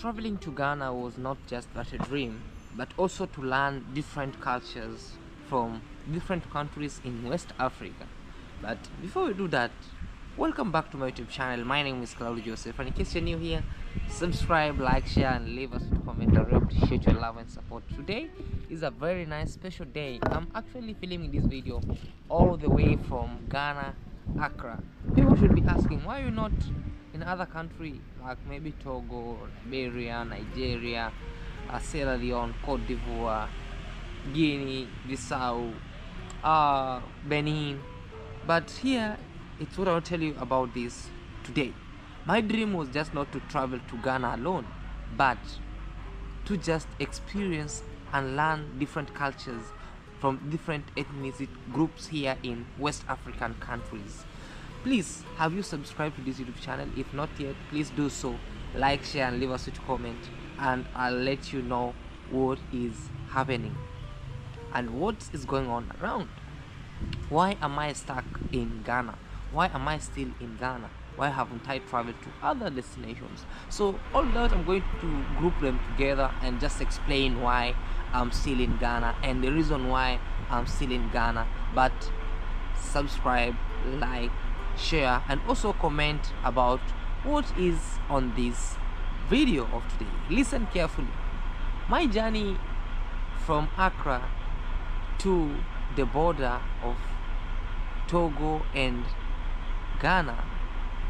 Traveling to Ghana was not just but a dream, but also to learn different cultures from different countries in West Africa. But before we do that, welcome back to my YouTube channel. My name is Claude, and in case you're new here, subscribe, like, share, and leave us a comment. I really appreciate your love and support. Today is a very nice special day. I'm actually filming this video all the way from Ghana, Accra. People should be asking, why are you not in other country like maybe Togo, Liberia, Nigeria, Sierra Leone, Cote d'Ivoire, Guinea, Bissau, Benin? But here, it's what I'll tell you about this today. My dream was just not to travel to Ghana alone, but to just experience and learn different cultures from different ethnic groups here in West African countries. Please, have you subscribed to this YouTube channel? If not yet, please do so. Like, share, and leave us a comment, and I'll let you know what is happening and what is going on around. Why am I stuck in Ghana? Why am I still in Ghana? Why haven't I traveled to other destinations? So all that, I'm going to group them together and just explain why I'm still in Ghana and the reason why I'm still in Ghana. But subscribe, like, share, and also comment about what is on this video of today. Listen carefully. My journey from Accra to the border of Togo and Ghana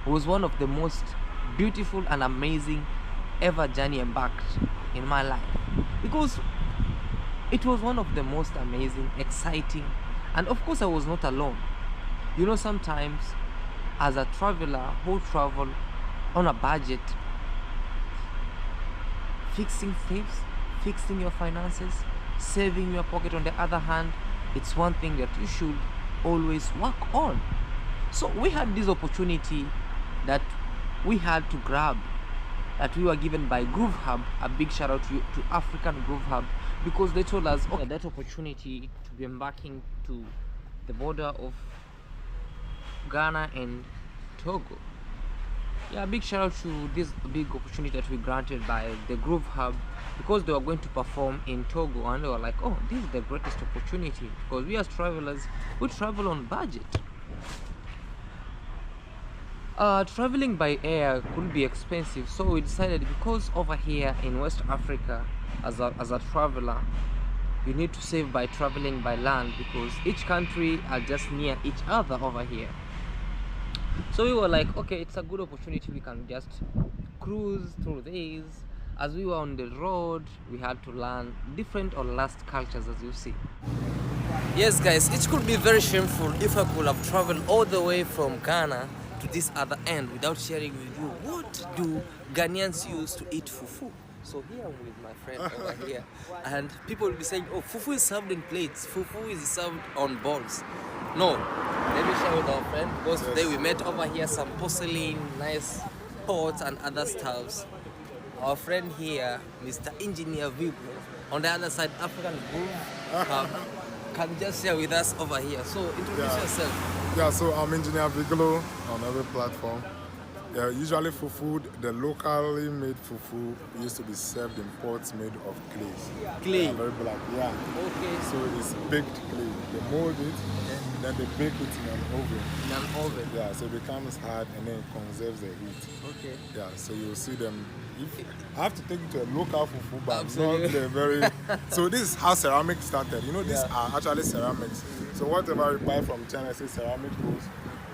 was one of the most beautiful and amazing ever journey embarked in my life, because it was one of the most amazing, exciting, and of course I was not alone. You know, sometimes as a traveler who travel on a budget, fixing things, fixing your finances, saving your pocket on the other hand, it's one thing that you should always work on. So we had this opportunity that we had to grab, that we were given by Groove Hub. A big shout out to African Groove Hub, because they told us, okay, that opportunity to be embarking to the border of Ghana and Togo. Yeah, big shout out to this big opportunity that we granted by the Groove Hub, because they were going to perform in Togo, and they were like, oh, this is the greatest opportunity, because we as travelers, we travel on budget. Traveling by air could be expensive, so we decided, because over here in West Africa, as a traveler, you need to save by traveling by land, because each country are just near each other over here. So we were like, okay, it's a good opportunity, we can just cruise through these. As we were on the road, we had to learn different or lost cultures, as you see. Yes guys, it could be very shameful if I could have traveled all the way from Ghana to this other end without sharing with you what do Ghanaians use to eat fufu. So here I'm with my friend over here, and people will be saying, oh, fufu is served in plates, fufu is served on bowls. No, let me share with our friend, because today we met over here some porcelain, nice pots and other stuffs. Our friend here, Mr. Engineer Vigo, on the other side, African Groove, can just share with us over here. So introduce yourself. Yeah, so I'm Engineer Viglo on every platform. Yeah, usually fufu, the locally made fufu used to be served in pots made of clay. Clay? Yeah, very black, yeah. Okay. So it's baked clay. They mold it, then they bake it in an oven. In an oven? Yeah, so it becomes hard and then it conserves the heat. Okay. Yeah, so you'll see them. I have to take you to a local fufu, but absolutely, not the very... So this is how ceramics started. You know, these are actually ceramics. So whatever you buy from China, say ceramic bowls,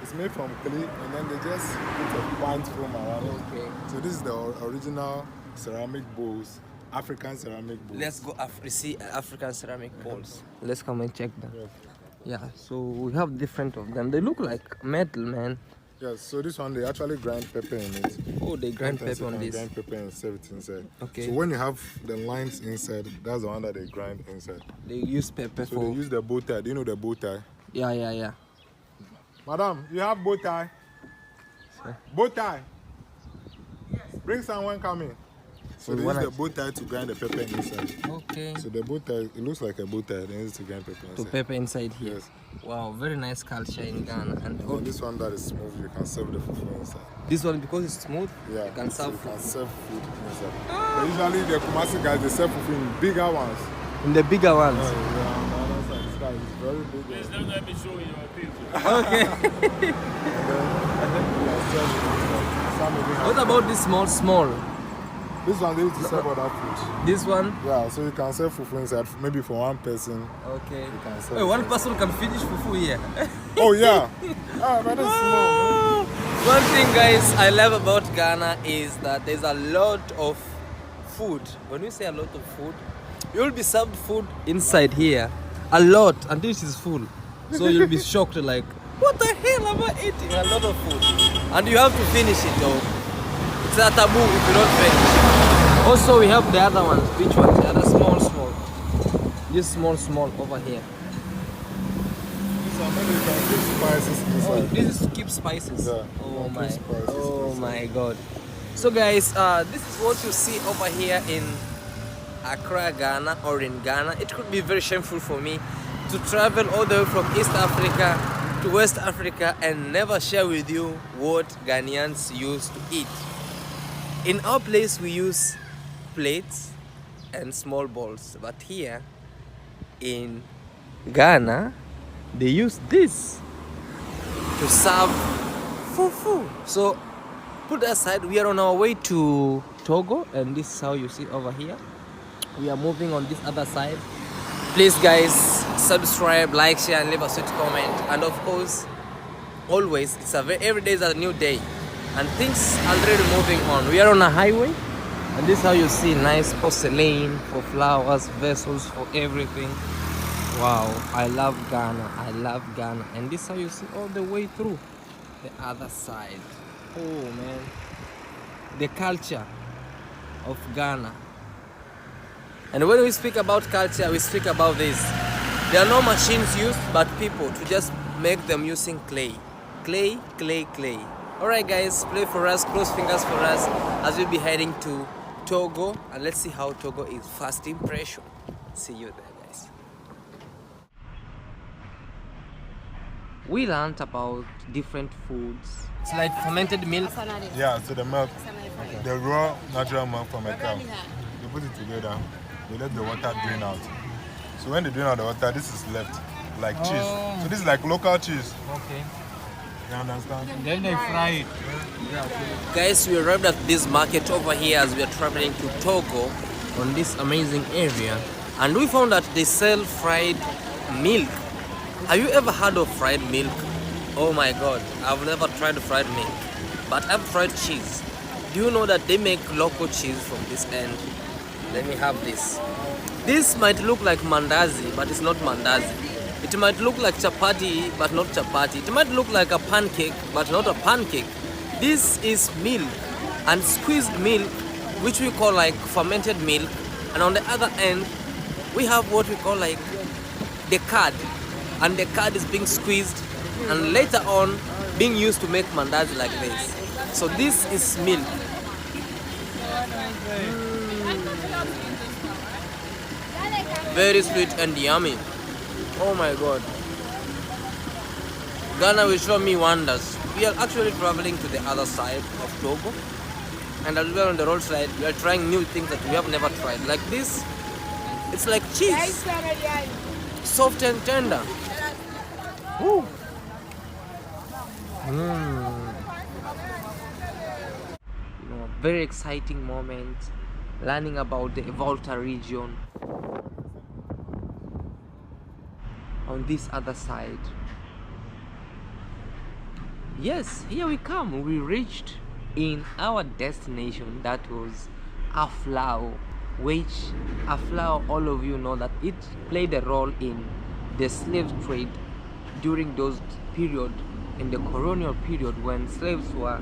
it's made from clay, and then they just put a white foam around it. Okay. So this is the original ceramic bowls, African ceramic bowls. Let's go see African ceramic bowls. Let's come and check them. Yes. Yeah, so we have different of them. They look like metal, man. Yes, so this one, they actually grind pepper in it. Oh, they grind pepper on this? Grind pepper and serve it inside. Okay. So when you have the lines inside, that's the one that they grind inside. They use pepper so they use the bow tie. Do you know the bow tie? Yeah. Madam, you have bow tie? Bow tie? Yes. Bring someone coming. So they use the bow tie to grind the pepper inside. Okay. So the bow tie, it looks like a bow tie. They use to grind pepper inside. To pepper inside here. Yes. Wow, very nice culture in Ghana. And this one that is smooth, you can serve the fufu inside. This one, because it's smooth, yeah, you can serve food inside. But usually the Kumasi guys, they serve fufu in bigger ones. In the bigger ones? Yeah, on the other side, this guy is very big. Please don't let me show you your picture. Okay. What about this small? This one they used to serve other food. This one? Yeah, so you can serve fufu inside, maybe for one person. Okay. You can serve Wait, one person can finish fufu here. Oh yeah. But that's small. One thing, guys, I love about Ghana is that there's a lot of food. When we say a lot of food, you'll be served food inside here. A lot, until it is full. So you'll be shocked, like, what the hell am I eating? A lot of food. And you have to finish it, though. It's a taboo if you don't finish. Also, we have the other ones. Which ones? The other small. This small over here. This one, maybe you can keep spices inside. Oh, this is to keep spices. Yeah. Oh my god. So guys, this is what you see over here in Accra, Ghana, or in Ghana. It could be very shameful for me to travel all the way from East Africa to West Africa and never share with you what Ghanaians used to eat. In our place we use plates and small bowls, but here in Ghana they use this to serve fufu. So put that aside, we are on our way to Togo, and this is how you see over here. We are moving on this other side. Please guys, subscribe, like, share, and leave a sweet comment. And of course, always, every day is a new day, and things are already moving on. We are on a highway, and this is how you see nice porcelain for flowers, vessels for everything. Wow, I love Ghana, and this is how you see all the way through the other side. Oh man, the culture of Ghana. And when we speak about culture, we speak about this. There are no machines used, but people to just make them using clay. Clay. Alright guys, play for us, close fingers for us as we'll be heading to Togo, and let's see how Togo is. First impression. See you there guys. We learned about different foods. It's like fermented milk. Yeah, so the milk, the raw natural milk from a cow. They put it together, they let the water drain out. So when they drain out the water, this is left like cheese. So this is like local cheese. Okay. You understand? Then they fry it. Guys, we arrived at this market over here as we are traveling to Togo on this amazing area, and we found that they sell fried milk. Have you ever heard of fried milk? Oh my god, I've never tried fried milk, but I've tried cheese. Do you know that they make local cheese from this end? Let me have this. This might look like mandazi, but it's not mandazi. It might look like chapati, but not chapati. It might look like a pancake, but not a pancake. This is milk, and squeezed milk, which we call like fermented milk. And on the other end, we have what we call like the curd. And the curd is being squeezed and later on being used to make mandazi like this. So this is milk. Very sweet and yummy. Oh my god. Ghana will show me wonders. We are actually traveling to the other side of Togo, and as we are on the roadside, we are trying new things that we have never tried. Like this, it's like cheese, soft and tender. Woo. Very exciting moment, learning about the Volta region on this other side. Yes, here we come. We reached in our destination, that was Aflao, which Aflao, all of you know that it played a role in the slave trade during those period, in the colonial period, when slaves were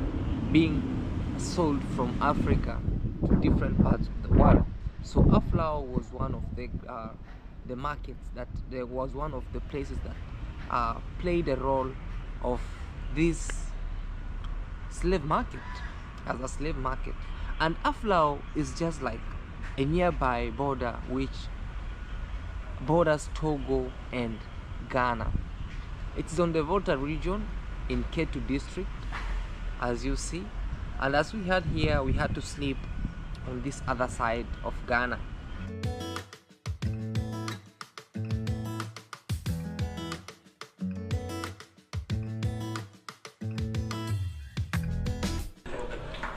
being sold from Africa to different parts of the world. So Aflao was one of the markets that there was one of the places that played a role of this slave market, as a slave market. And Aflao is just like a nearby border which borders Togo and Ghana. It's on the Volta region in Ketu district, as you see. And as we had here, we had to sleep on this other side of Ghana.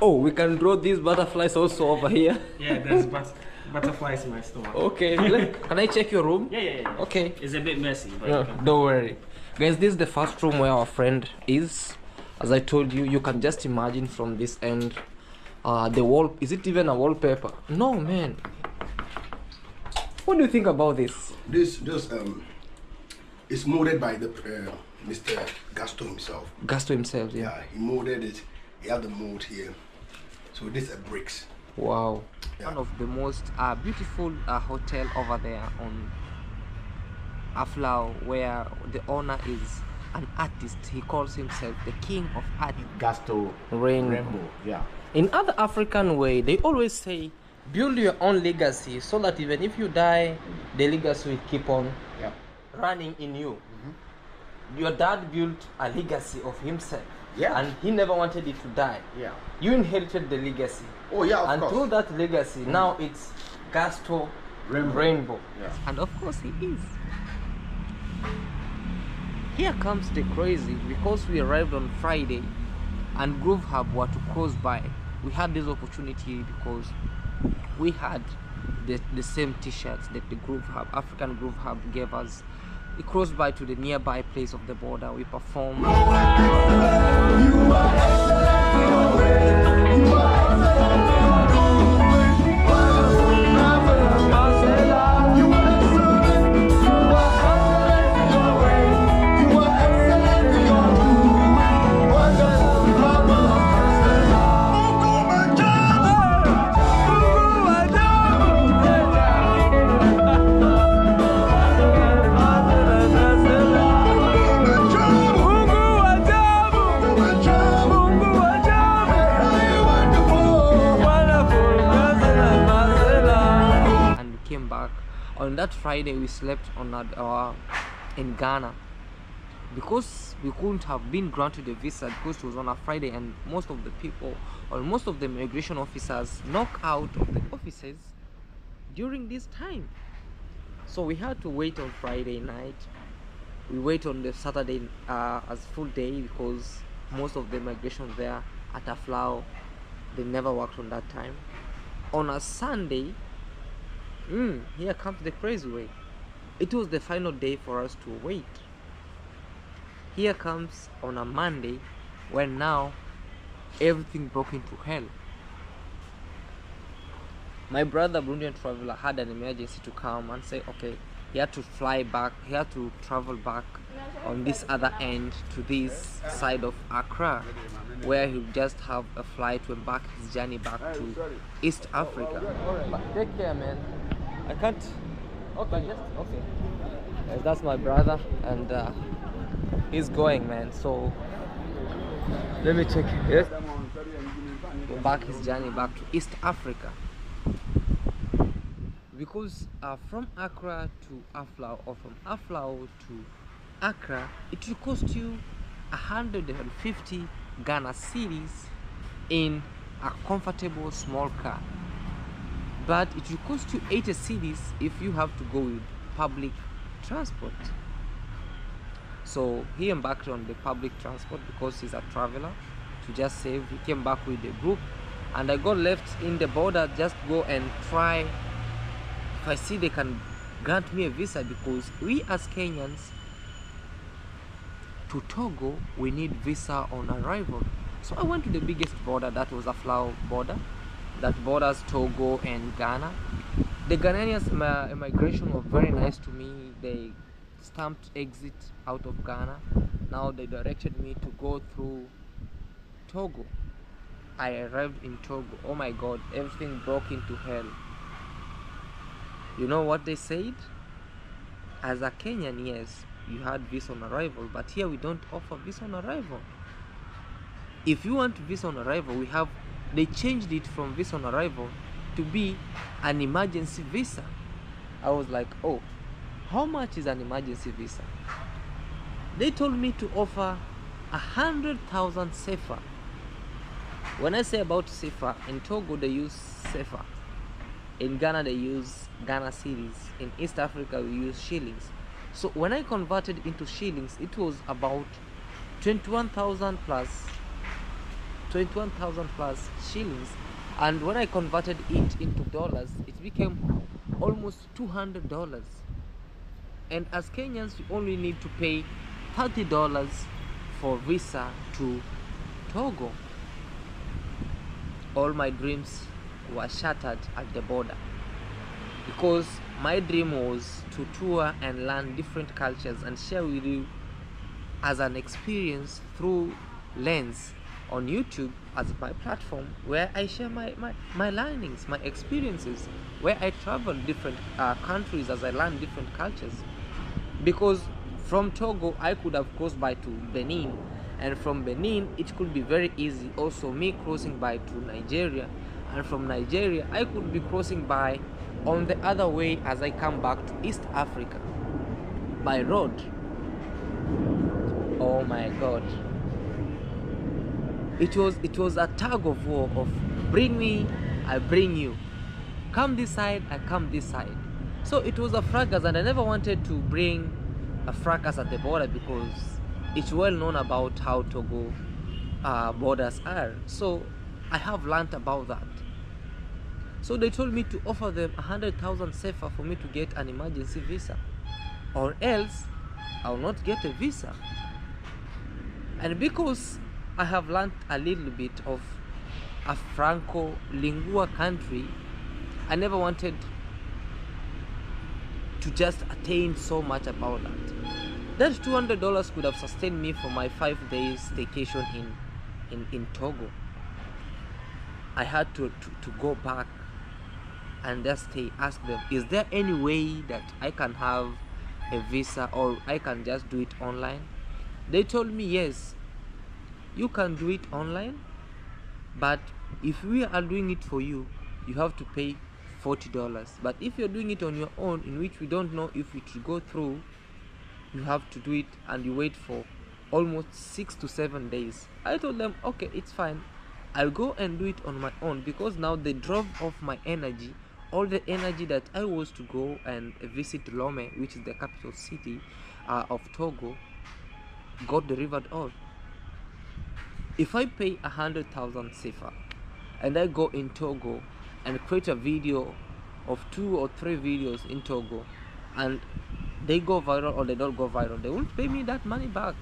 Oh, we can draw these butterflies also over here. Yeah, there's butterflies in my stomach. Okay, can I check your room? Yeah. Okay. It's a bit messy, but No, don't worry. Guys, this is the first room where our friend is. As I told you, you can just imagine from this end. The wall, is it even a wallpaper? No, man. What do you think about this? This is molded by the Mr. Gasto himself. Gasto himself, yeah. Yeah, he molded it. He had the mold here. So this is bricks. Wow. Yeah. One of the most beautiful hotel over there on Aflao, where the owner is an artist. He calls himself the king of art. Gasto Rainbow. Yeah. In other African way, they always say, build your own legacy so that even if you die, the legacy will keep on running in you. Your dad built a legacy of himself. Yeah. And he never wanted it to die. Yeah. You inherited the legacy. Oh yeah, of And course. through that legacy, now it's Gasto Rainbow. Yeah. And of course he is. Here comes the crazy, because we arrived on Friday and Groove Hub were to close by. We had this opportunity because we had the same t-shirts that the Groove Hub, African Groove Hub, gave us. We crossed by to the nearby place of the border. We performed. On that Friday, we slept on in Ghana because we couldn't have been granted a visa because it was on a Friday, and most of the people or most of the immigration officers knock out of the offices during this time. So we had to wait on Friday night. We wait on the Saturday as full day because most of the immigration there at Aflao, they never worked on that time. On a Sunday, here comes the crazy way. It was the final day for us to wait. Here comes on a Monday, when now everything broke into hell. My brother, Burundian traveler, had an emergency to come and say, okay, he had to fly back, he had to travel back on this other end to this side of Accra, where he'll just have a flight to embark his journey back to East Africa. But take care, man. I can't. Okay, just okay. Yes, that's my brother, and he's going, man. So let me check. Yes. Back his journey back to East Africa, because from Accra to Aflao, or from Aflao to Accra, it will cost you 150 Ghana cedis in a comfortable small car. But it will cost you 80 cedis if you have to go with public transport. So he embarked on the public transport because he's a traveler to just save. He came back with the group, and I got left in the border, just go and try if I see they can grant me a visa, because we as Kenyans to Togo, we need visa on arrival. So I went to the biggest border, that was Aflao border, that borders Togo and Ghana. The Ghanaians immigration were very nice to me. They stamped exit out of Ghana. Now they directed me to go through Togo. I arrived in Togo. Oh my God, everything broke into hell. You know what they said? As a Kenyan, yes, you had visa on arrival, but here we don't offer visa on arrival. If you want visa on arrival, we have they changed it from visa on arrival to be an emergency visa. I was like, oh, how much is an emergency visa? They told me to offer 100,000 CFA. When I say about CFA, in Togo they use CFA. In Ghana they use Ghana cedis. In East Africa we use shillings. So when I converted into shillings, it was about 21,000 plus shillings. And when I converted it into dollars, it became almost $200. And as Kenyans, we only need to pay $30 for visa to Togo. All my dreams were shattered at the border, because my dream was to tour and learn different cultures and share with you as an experience through Lens on YouTube as my platform, where I share my learnings, my experiences, where I travel different countries as I learn different cultures. Because from Togo I could have crossed by to Benin, and from Benin it could be very easy also me crossing by to Nigeria, and from Nigeria I could be crossing by on the other way as I come back to East Africa by road. Oh my God, it was a tug of war of bring me, I bring you, come this side, I come this side. So it was a fracas, and I never wanted to bring a fracas at the border, because it's well known about how Togo borders are. So I have learnt about that. So they told me to offer them 100,000 CFA for me to get an emergency visa, or else I'll not get a visa. And because I have learnt a little bit of a Franco-lingua country, I never wanted to just attain so much about that. That $200 could have sustained me for my 5 days staycation in Togo. I had to go back and just ask them, is there any way that I can have a visa, or I can just do it online? They told me, yes, you can do it online, but if we are doing it for you, you have to pay $40. But if you're doing it on your own, in which we don't know if it will go through, you have to do it, and you wait for almost 6 to 7 days. I told them, okay, it's fine, I'll go and do it on my own, because now they drove off my energy, all the energy that I was to go and visit Lome, which is the capital city of Togo, got delivered off. If I pay 100,000 CFA and I go in Togo and create a video of 2 or 3 videos in Togo, and they go viral or they don't go viral, they won't pay me that money back.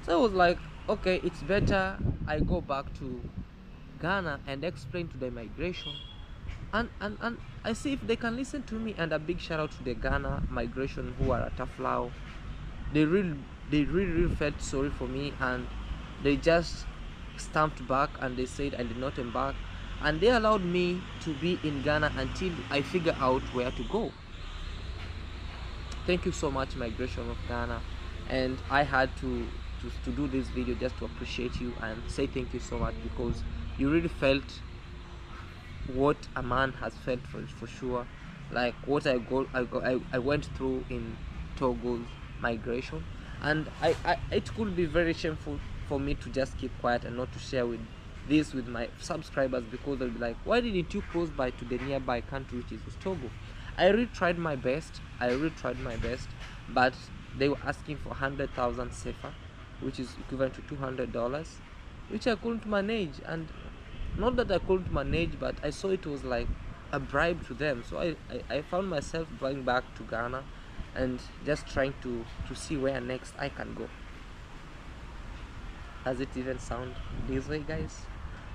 So I was like, okay, it's better I go back to Ghana and explain to the immigration, and I see if they can listen to me. And a big shout out to the Ghana migration who are at Aflao. They really felt sorry for me, and they just stamped back and they said I did not embark, and they allowed me to be in Ghana until I figure out where to go. Thank you so much, migration of Ghana. And I had to do this video just to appreciate you and say thank you so much, because you really felt what a man has felt for sure, like what I went through in Togo's migration. And it could be very shameful for me to just keep quiet and not to share with my subscribers, because they'll be like, why didn't you close by to the nearby country, which is Togo? I really tried my best, but they were asking for 100,000 CFA, which is equivalent to $200, which I couldn't manage. And not that I couldn't manage, but I saw it was like a bribe to them. So I found myself going back to Ghana and just trying to see where next I can go. Does it even sound this way, guys?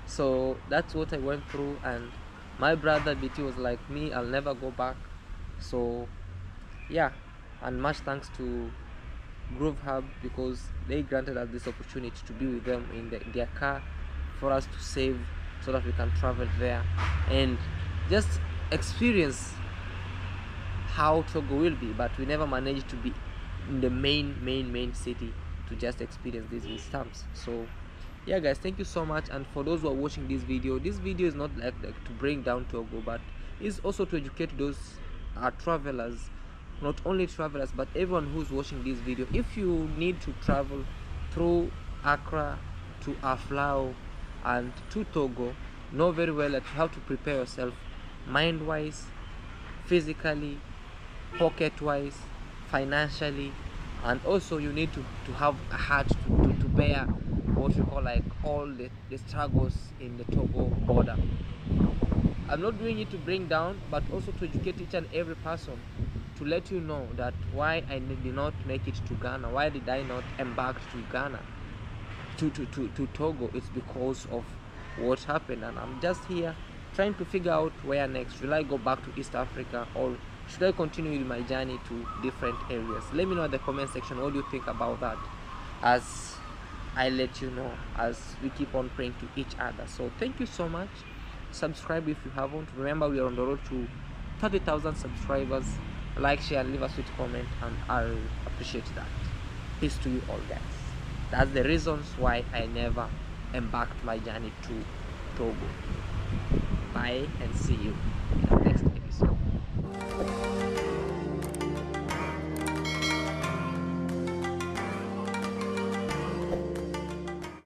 So that's what I went through, and my brother BT was like, me, I'll never go back. So yeah, and much thanks to Groove Hub, because they granted us this opportunity to be with them in their car for us to save, so that we can travel there and just experience how Togo will be. But we never managed to be in the main city to just experience these stamps. So yeah guys, thank you so much. And for those who are watching this video is not like to bring down Togo, but it's also to educate those travelers, not only travelers but everyone who's watching this video. If you need to travel through Accra to Aflao and to Togo, know very well that you have to prepare yourself mind wise, physically, pocket wise, financially, and also you need to have a heart to bear what we call like all the struggles in the Togo border. I'm not doing it to bring down, but also to educate each and every person, to let you know that why I did not make it to Ghana, why did I not embark to Ghana, to Togo. It's because of what happened, and I'm just here trying to figure out where next. Will I go back to East Africa, or should I continue with my journey to different areas? Let me know in the comment section what do you think about that, as I let you know, as we keep on praying to each other. So thank you so much. Subscribe if you haven't. Remember, we are on the road to 30,000 subscribers. Like, share, leave a sweet comment, and I'll appreciate that. Peace to you all guys. That's the reasons why I never embarked my journey to Togo. Bye and see you.